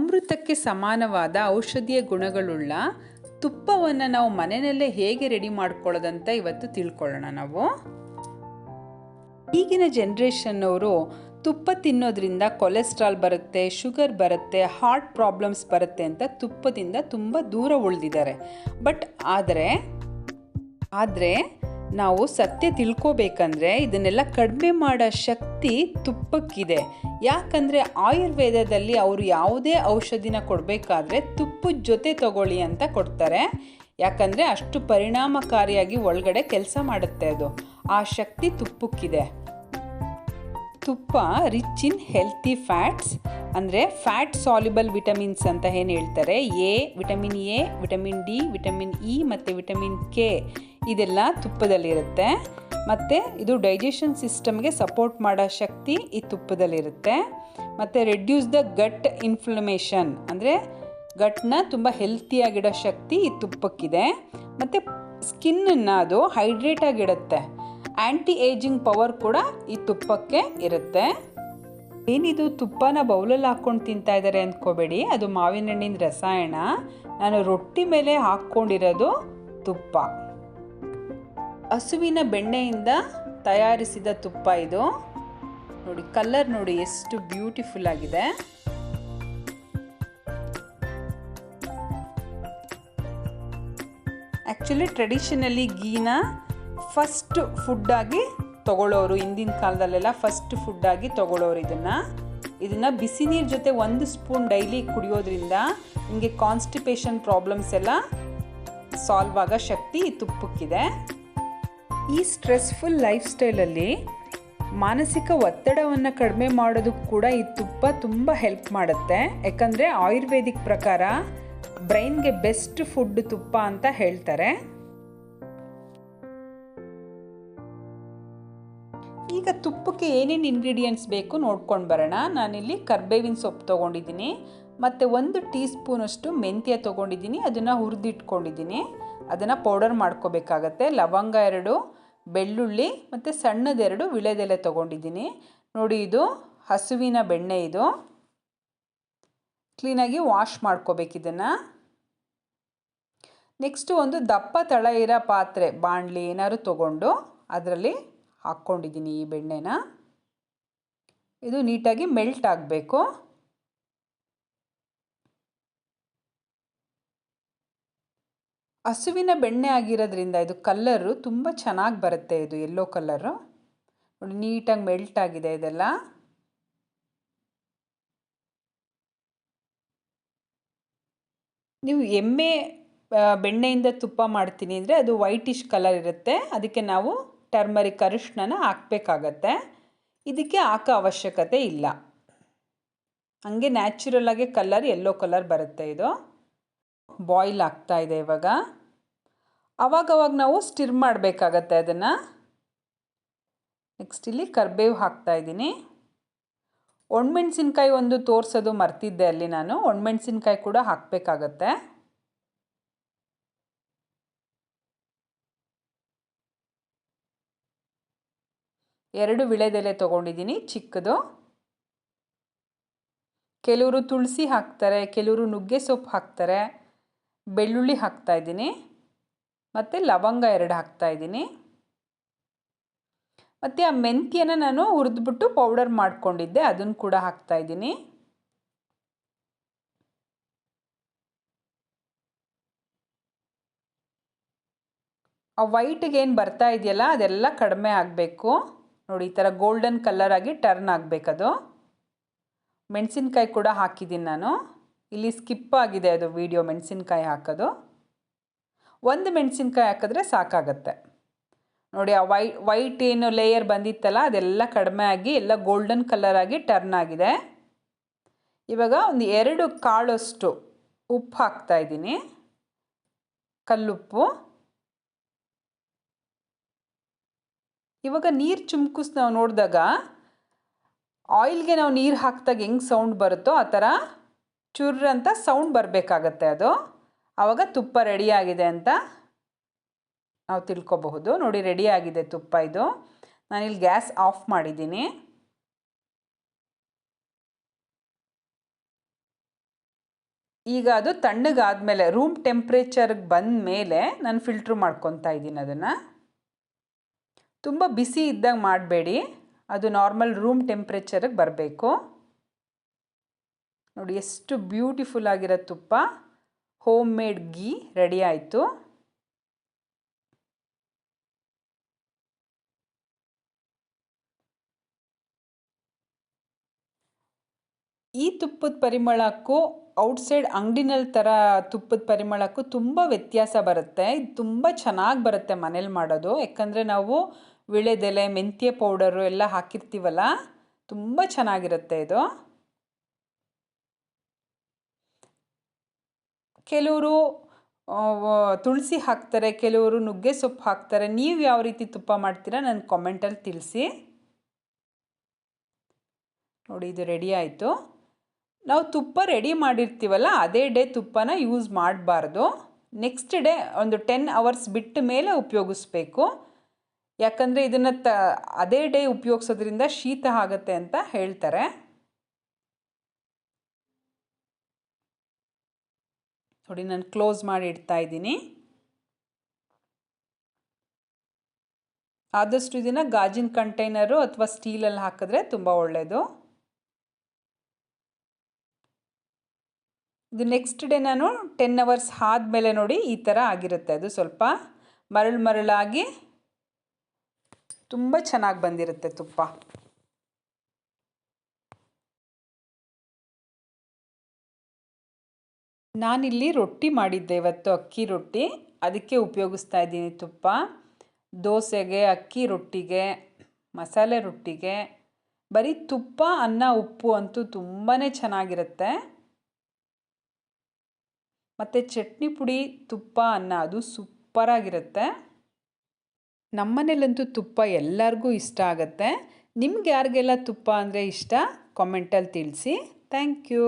ಅಮೃತಕ್ಕೆ ಸಮಾನವಾದ ಔಷಧೀಯ ಗುಣಗಳುಳ್ಳ ತುಪ್ಪವನ್ನು ನಾವು ಮನೆಯಲ್ಲೇ ಹೇಗೆ ರೆಡಿ ಮಾಡ್ಕೊಳ್ಳೋದಂತ ಇವತ್ತು ತಿಳ್ಕೊಳ್ಳೋಣ ನಾವು. ಈಗಿನ ಜನ್ರೇಷನ್ನವರು ತುಪ್ಪ ತಿನ್ನೋದ್ರಿಂದ ಕೊಲೆಸ್ಟ್ರಾಲ್ ಬರುತ್ತೆ, ಶುಗರ್ ಬರುತ್ತೆ, ಹಾರ್ಟ್ ಪ್ರಾಬ್ಲಮ್ಸ್ ಬರುತ್ತೆ ಅಂತ ತುಪ್ಪದಿಂದ ತುಂಬ ದೂರ ಉಳಿದಿದ್ದಾರೆ. ಬಟ್ ಆದರೆ ನಾವು ಸತ್ಯ ತಿಳ್ಕೋಬೇಕಂದ್ರೆ ಇದನ್ನೆಲ್ಲ ಕಡಿಮೆ ಮಾಡೋ ಶಕ್ತಿ ತುಪ್ಪಕ್ಕಿದೆ. ಯಾಕಂದರೆ ಆಯುರ್ವೇದದಲ್ಲಿ ಅವರು ಯಾವುದೇ ಔಷಧಿನ ಕೊಡಬೇಕಾದ್ರೆ ತುಪ್ಪದ ಜೊತೆ ತಗೊಳ್ಳಿ ಅಂತ ಕೊಡ್ತಾರೆ. ಯಾಕಂದರೆ ಅಷ್ಟು ಪರಿಣಾಮಕಾರಿಯಾಗಿ ಒಳಗಡೆ ಕೆಲಸ ಮಾಡುತ್ತೆ ಅದು. ಆ ಶಕ್ತಿ ತುಪ್ಪಕ್ಕಿದೆ. ತುಪ್ಪ ರಿಚ್ ಇನ್ ಹೆಲ್ತಿ ಫ್ಯಾಟ್ಸ್, ಅಂದರೆ ಫ್ಯಾಟ್ ಸಾಲ್ಯುಬಲ್ ವಿಟಮಿನ್ಸ್ ಅಂತ ಏನು ಹೇಳ್ತಾರೆ. Vitamin A, vitamin D, vitamin E ಮತ್ತು ವಿಟಮಿನ್ ಕೆ ಇದೆಲ್ಲ ತುಪ್ಪದಲ್ಲಿರುತ್ತೆ. ಮತ್ತು ಇದು ಡೈಜೆಷನ್ ಸಿಸ್ಟಮ್ಗೆ ಸಪೋರ್ಟ್ ಮಾಡೋ ಶಕ್ತಿ ಈ ತುಪ್ಪದಲ್ಲಿರುತ್ತೆ. ಮತ್ತು ರೆಡ್ಯೂಸ್ ದ ಗಟ್ ಇನ್ಫ್ಲಮೇಷನ್, ಅಂದರೆ ಗಟ್ನ ತುಂಬ ಹೆಲ್ತಿಯಾಗಿಡೋ ಶಕ್ತಿ ಈ ತುಪ್ಪಕ್ಕಿದೆ. ಮತ್ತು ಸ್ಕಿನ್ನನ್ನು ಅದು ಹೈಡ್ರೇಟ್ ಆಗಿಡುತ್ತೆ. ಆ್ಯಂಟಿ ಏಜಿಂಗ್ ಪವರ್ ಕೂಡ ಈ ತುಪ್ಪಕ್ಕೆ ಇರುತ್ತೆ. ಏನಿದು ತುಪ್ಪನ ಬೌಲಲ್ಲಿ ಹಾಕ್ಕೊಂಡು ತಿಂತಾ ಇದ್ದಾರೆ ಅಂದ್ಕೋಬೇಡಿ, ಅದು ಮಾವಿನ ಹಣ್ಣಿನ ರಸಾಯನ. ನಾನು ರೊಟ್ಟಿ ಮೇಲೆ ಹಾಕ್ಕೊಂಡಿರೋದು ತುಪ್ಪ. ಹಸುವಿನ ಬೆಣ್ಣೆಯಿಂದ ತಯಾರಿಸಿದ ತುಪ್ಪ ಇದು. ನೋಡಿ, ಕಲರ್ ನೋಡಿ ಎಷ್ಟು ಬ್ಯೂಟಿಫುಲ್ ಆಗಿದೆ. ಆ್ಯಕ್ಚುಲಿ ಟ್ರೆಡಿಷನಲಿ ಗೀನ ಫಸ್ಟ್ ಫುಡ್ಡಾಗಿ ತೊಗೊಳ್ಳೋರು, ಹಿಂದಿನ ಕಾಲದಲ್ಲೆಲ್ಲ ಫಸ್ಟ್ ಫುಡ್ಡಾಗಿ ತೊಗೊಳ್ಳೋರು ಇದನ್ನು ಬಿಸಿ ನೀರು ಜೊತೆ 1 ಸ್ಪೂನ್ ಡೈಲಿ ಕುಡಿಯೋದ್ರಿಂದ ನಿಮಗೆ ಕಾನ್ಸ್ಟಿಪೇಷನ್ ಪ್ರಾಬ್ಲಮ್ಸ್ ಎಲ್ಲ ಸಾಲ್ವ್ ಆಗೋ ಶಕ್ತಿ ಈ ತುಪ್ಪಕ್ಕಿದೆ. ಈ ಸ್ಟ್ರೆಸ್ಫುಲ್ ಲೈಫ್ ಸ್ಟೈಲಲ್ಲಿ ಮಾನಸಿಕ ಒತ್ತಡವನ್ನು ಕಡಿಮೆ ಮಾಡೋದಕ್ಕೆ ಕೂಡ ಈ ತುಪ್ಪ ತುಂಬ ಹೆಲ್ಪ್ ಮಾಡುತ್ತೆ. ಯಾಕಂದರೆ ಆಯುರ್ವೇದಿಕ್ ಪ್ರಕಾರ ಬ್ರೈನ್ಗೆ ಬೆಸ್ಟ್ ಫುಡ್ ತುಪ್ಪ ಅಂತ ಹೇಳ್ತಾರೆ. ಈಗ ತುಪ್ಪಕ್ಕೆ ಏನೇನು ಇಂಗ್ರೀಡಿಯೆಂಟ್ಸ್ ಬೇಕು ನೋಡ್ಕೊಂಡು ಬರೋಣ. ನಾನಿಲ್ಲಿ ಕರ್ಬೇವಿನ ಸೊಪ್ಪು ತೊಗೊಂಡಿದ್ದೀನಿ, ಮತ್ತು 1 ಟೀ ಸ್ಪೂನಷ್ಟು ಮೆಂತ್ಯ ತೊಗೊಂಡಿದ್ದೀನಿ. ಅದನ್ನು ಹುರಿದಿಟ್ಕೊಂಡಿದ್ದೀನಿ. ಅದನ್ನು ಪೌಡರ್ ಮಾಡ್ಕೋಬೇಕಾಗತ್ತೆ. ಲವಂಗ 2, ಬೆಳ್ಳುಳ್ಳಿ ಮತ್ತು ಸಣ್ಣದ 2 ವಿಳೆದೆಲೆ ತೊಗೊಂಡಿದ್ದೀನಿ. ನೋಡಿ, ಇದು ಹಸುವಿನ ಬೆಣ್ಣೆ. ಇದು ಕ್ಲೀನಾಗಿ ವಾಶ್ ಮಾಡ್ಕೋಬೇಕು ಇದನ್ನು. ನೆಕ್ಸ್ಟು ಒಂದು ದಪ್ಪ ತಳ ಇರೋ ಪಾತ್ರೆ, ಬಾಣಲಿ ಏನಾದ್ರು ತೊಗೊಂಡು ಅದರಲ್ಲಿ ಹಾಕ್ಕೊಂಡಿದ್ದೀನಿ ಈ ಬೆಣ್ಣೆನ. ಇದು ನೀಟಾಗಿ ಮೆಲ್ಟ್ ಆಗಬೇಕು. ಹಸುವಿನ ಬೆಣ್ಣೆ ಆಗಿರೋದ್ರಿಂದ ಇದು ಕಲ್ಲರು ತುಂಬ ಚೆನ್ನಾಗಿ ಬರುತ್ತೆ. ಇದು ಯೆಲ್ಲೋ ಕಲ್ಲರು ನೋಡಿ, ನೀಟಾಗಿ ಮೆಲ್ಟ್ ಆಗಿದೆ ಇದೆಲ್ಲ. ನೀವು ಎಮ್ಮೆ ಬೆಣ್ಣೆಯಿಂದ ತುಪ್ಪ ಮಾಡ್ತೀನಿ ಅಂದರೆ ಅದು ವೈಟಿಶ್ ಕಲರ್ ಇರುತ್ತೆ. ಅದಕ್ಕೆ ನಾವು ಟರ್ಮರಿಕ್ ಅರಿಶಿನ ಹಾಕಬೇಕಾಗತ್ತೆ. ಇದಕ್ಕೆ ಹಾಕೋ ಅವಶ್ಯಕತೆ ಇಲ್ಲ. ಹಾಗೆ ನ್ಯಾಚುರಲಾಗಿ ಕಲರ್ ಯೆಲ್ಲೋ ಕಲರ್ ಬರುತ್ತೆ. ಇದು ಬಾಯ್ಲ್ ಆಗ್ತಾ ಇದೆ ಇವಾಗ. ಅವಾಗವಾಗ ನಾವು ಸ್ಟಿರ್ ಮಾಡಬೇಕಾಗತ್ತೆ ಅದನ್ನು. ನೆಕ್ಸ್ಟ್ ಇಲ್ಲಿ ಕರಿಬೇವು ಹಾಕ್ತಾಯಿದ್ದೀನಿ. ಒಣಮೆಣಸಿನ್ಕಾಯಿ ಒಂದು ತೋರಿಸೋದು ಮರ್ತಿದ್ದೆ ಅಲ್ಲಿ ನಾನು. ಒಣಮೆಣಸಿನ್ಕಾಯಿ ಕೂಡ ಹಾಕಬೇಕಾಗತ್ತೆ. ಎರಡು ವಿಳೆದೆಲೆ ತೊಗೊಂಡಿದ್ದೀನಿ ಚಿಕ್ಕದು. ಕೆಲವರು ತುಳಸಿ ಹಾಕ್ತಾರೆ, ಕೆಲವರು ನುಗ್ಗೆ ಸೊಪ್ಪು ಹಾಕ್ತಾರೆ. ಬೆಳ್ಳುಳ್ಳಿ ಹಾಕ್ತಾಯಿದ್ದೀನಿ, ಮತ್ತು ಲವಂಗ 2 ಹಾಕ್ತಾಯಿದ್ದೀನಿ. ಮತ್ತು ಆ ಮೆಂತ್ಯನ ನಾನು ಹುರಿದ್ಬಿಟ್ಟು ಪೌಡರ್ ಮಾಡ್ಕೊಂಡಿದ್ದೆ, ಅದನ್ನು ಕೂಡ ಹಾಕ್ತಾಯಿದ್ದೀನಿ. ಆ ವೈಟ್ಗೆ ಏನು ಬರ್ತಾ ಇದೆಯಲ್ಲ ಅದೆಲ್ಲ ಕಡಿಮೆ ಆಗಬೇಕು. ನೋಡಿ, ಈ ಥರ ಗೋಲ್ಡನ್ ಕಲರ್ ಆಗಿ ಟರ್ನ್ ಆಗಬೇಕದು. ಮೆಣಸಿನ್ಕಾಯಿ ಕೂಡ ಹಾಕಿದ್ದೀನಿ ನಾನು. ಇಲ್ಲಿ ಸ್ಕಿಪ್ ಆಗಿದೆ ಅದು ವಿಡಿಯೋ, ಮೆಣಸಿನ್ಕಾಯಿ ಹಾಕೋದು. 1 ಮೆಣಸಿನ್ಕಾಯಿ ಹಾಕಿದ್ರೆ ಸಾಕಾಗತ್ತೆ. ನೋಡಿ, ಆ ವೈಟ್ ಏನು ಲೇಯರ್ ಬಂದಿತ್ತಲ್ಲ ಅದೆಲ್ಲ ಕಡಿಮೆ ಆಗಿ ಎಲ್ಲ ಗೋಲ್ಡನ್ ಕಲರ್ ಆಗಿ ಟರ್ನ್ ಆಗಿದೆ. ಇವಾಗ ಒಂದು 2 ಕಾಳಷ್ಟು ಉಪ್ಪು ಹಾಕ್ತಾಯಿದ್ದೀನಿ, ಕಲ್ಲುಪ್ಪು. ಇವಾಗ ನೀರು ಚುಮ್ಕಿಸ್ ನಾವು ನೋಡಿದಾಗ ಆಯಿಲ್ಗೆ ನಾವು ನೀರು ಹಾಕಿದಾಗ ಹೆಂಗೆ ಸೌಂಡ್ ಬರುತ್ತೋ ಆ ಥರ ಚುರ್ರ್ ಅಂತ ಸೌಂಡ್ ಬರಬೇಕಾಗತ್ತೆ. ಅದು ಆವಾಗ ತುಪ್ಪ ರೆಡಿಯಾಗಿದೆ ಅಂತ ನಾವು ತಿಳ್ಕೊಬಹುದು. ನೋಡಿ, ರೆಡಿಯಾಗಿದೆ ತುಪ್ಪ ಇದು. ನಾನಿಲ್ಲಿ ಗ್ಯಾಸ್ ಆಫ್ ಮಾಡಿದ್ದೀನಿ. ಈಗ ಅದು ತಣ್ಣಗಾದಮೇಲೆ ರೂಮ್ ಟೆಂಪ್ರೇಚರ್ಗೆ ಬಂದ ಮೇಲೆ ನಾನು ಫಿಲ್ಟ್ರ್ ಮಾಡ್ಕೊತಾ ಇದ್ದೀನಿ ಅದನ್ನು. ತುಂಬ ಬಿಸಿ ಇದ್ದಾಗ ಮಾಡಬೇಡಿ, ಅದು ನಾರ್ಮಲ್ ರೂಮ್ ಟೆಂಪ್ರೇಚರ್ಗೆ ಬರಬೇಕು. ನೋಡಿ ಎಷ್ಟು ಬ್ಯೂಟಿಫುಲ್ ಆಗಿರೋ ತುಪ್ಪ, ಹೋಮ್ ಮೇಡ್ ಗೀ ರೆಡಿ ಆಯಿತು. ಈ ತುಪ್ಪದ ಪರಿಮಳಕ್ಕೂ ಔಟ್ಸೈಡ್ ಅಂಗಡಿನಲ್ಲಿ ಥರ ತುಪ್ಪದ ಪರಿಮಳಕ್ಕೂ ತುಂಬ ವ್ಯತ್ಯಾಸ ಬರುತ್ತೆ. ಇದು ತುಂಬ ಚೆನ್ನಾಗಿ ಬರುತ್ತೆ ಮನೇಲಿ ಮಾಡೋದು, ಯಾಕಂದರೆ ನಾವು ವಿಳೆದೆಲೆ, ಮೆಂತ್ಯ ಪೌಡರು ಎಲ್ಲ ಹಾಕಿರ್ತೀವಲ್ಲ, ತುಂಬ ಚೆನ್ನಾಗಿರುತ್ತೆ ಇದು. ಕೆಲವರು ತುಳಸಿ ಹಾಕ್ತಾರೆ, ಕೆಲವರು ನುಗ್ಗೆ ಸೊಪ್ಪು ಹಾಕ್ತಾರೆ. ನೀವು ಯಾವ ರೀತಿ ತುಪ್ಪ ಮಾಡ್ತೀರಾ ನನ್ನ ಕಾಮೆಂಟಲ್ಲಿ ತಿಳಿಸಿ. ನೋಡಿ ಇದು ರೆಡಿ ಆಯಿತು. ನಾವು ತುಪ್ಪ ರೆಡಿ ಮಾಡಿರ್ತೀವಲ್ಲ ಅದೇ ಡೇ ತುಪ್ಪನ ಯೂಸ್ ಮಾಡಬಾರ್ದು. ನೆಕ್ಸ್ಟ್ ಡೇ ಒಂದು 10 hours ಬಿಟ್ಟ ಮೇಲೆ ಉಪಯೋಗಿಸ್ಬೇಕು. ಯಾಕಂದರೆ ಇದನ್ನು ಅದೇ ಡೇ ಉಪಯೋಗಿಸೋದ್ರಿಂದ ಶೀತ ಆಗುತ್ತೆ ಅಂತ ಹೇಳ್ತಾರೆ. ನೋಡಿ ನಾನು ಕ್ಲೋಸ್ ಮಾಡಿ ಇಡ್ತಾ ಇದ್ದೀನಿ. ಆದಷ್ಟು ಇದನ್ನು ಗಾಜಿನ ಕಂಟೈನರು ಅಥವಾ ಸ್ಟೀಲಲ್ಲಿ ಹಾಕಿದ್ರೆ ತುಂಬ ಒಳ್ಳೆಯದು. ಇದು ನೆಕ್ಸ್ಟ್ ಡೇ ನಾನು 10 hours ಆದಮೇಲೆ ನೋಡಿ ಈ ಥರ ಆಗಿರುತ್ತೆ. ಅದು ಸ್ವಲ್ಪ ಮರಳಾಗಿ ತುಂಬ ಚೆನ್ನಾಗಿ ಬಂದಿರುತ್ತೆ ತುಪ್ಪ. ನಾನಿಲ್ಲಿ ರೊಟ್ಟಿ ಮಾಡಿದ್ದೆ ಇವತ್ತು, ಅಕ್ಕಿ ರೊಟ್ಟಿ, ಅದಕ್ಕೆ ಉಪಯೋಗಿಸ್ತಾ ಇದ್ದೀನಿ ತುಪ್ಪ. ದೋಸೆಗೆ, ಅಕ್ಕಿ ರೊಟ್ಟಿಗೆ, ಮಸಾಲೆ ರೊಟ್ಟಿಗೆ ಬರೀ ತುಪ್ಪ, ಅನ್ನ, ಉಪ್ಪು ಅಂತೂ ತುಂಬಾ ಚೆನ್ನಾಗಿರುತ್ತೆ. ಮತ್ತು ಚಟ್ನಿ ಪುಡಿ, ತುಪ್ಪ, ಅನ್ನ ಅದು ಸೂಪರಾಗಿರುತ್ತೆ. ನಮ್ಮನೇಲಂತೂ ತುಪ್ಪ ಎಲ್ಲರಿಗೂ ಇಷ್ಟ ಆಗುತ್ತೆ. ನಿಮ್ಗೆ ಯಾರಿಗೆಲ್ಲ ತುಪ್ಪ ಅಂದರೆ ಇಷ್ಟ ಕಾಮೆಂಟಲ್ಲಿ ತಿಳಿಸಿ. Thank you.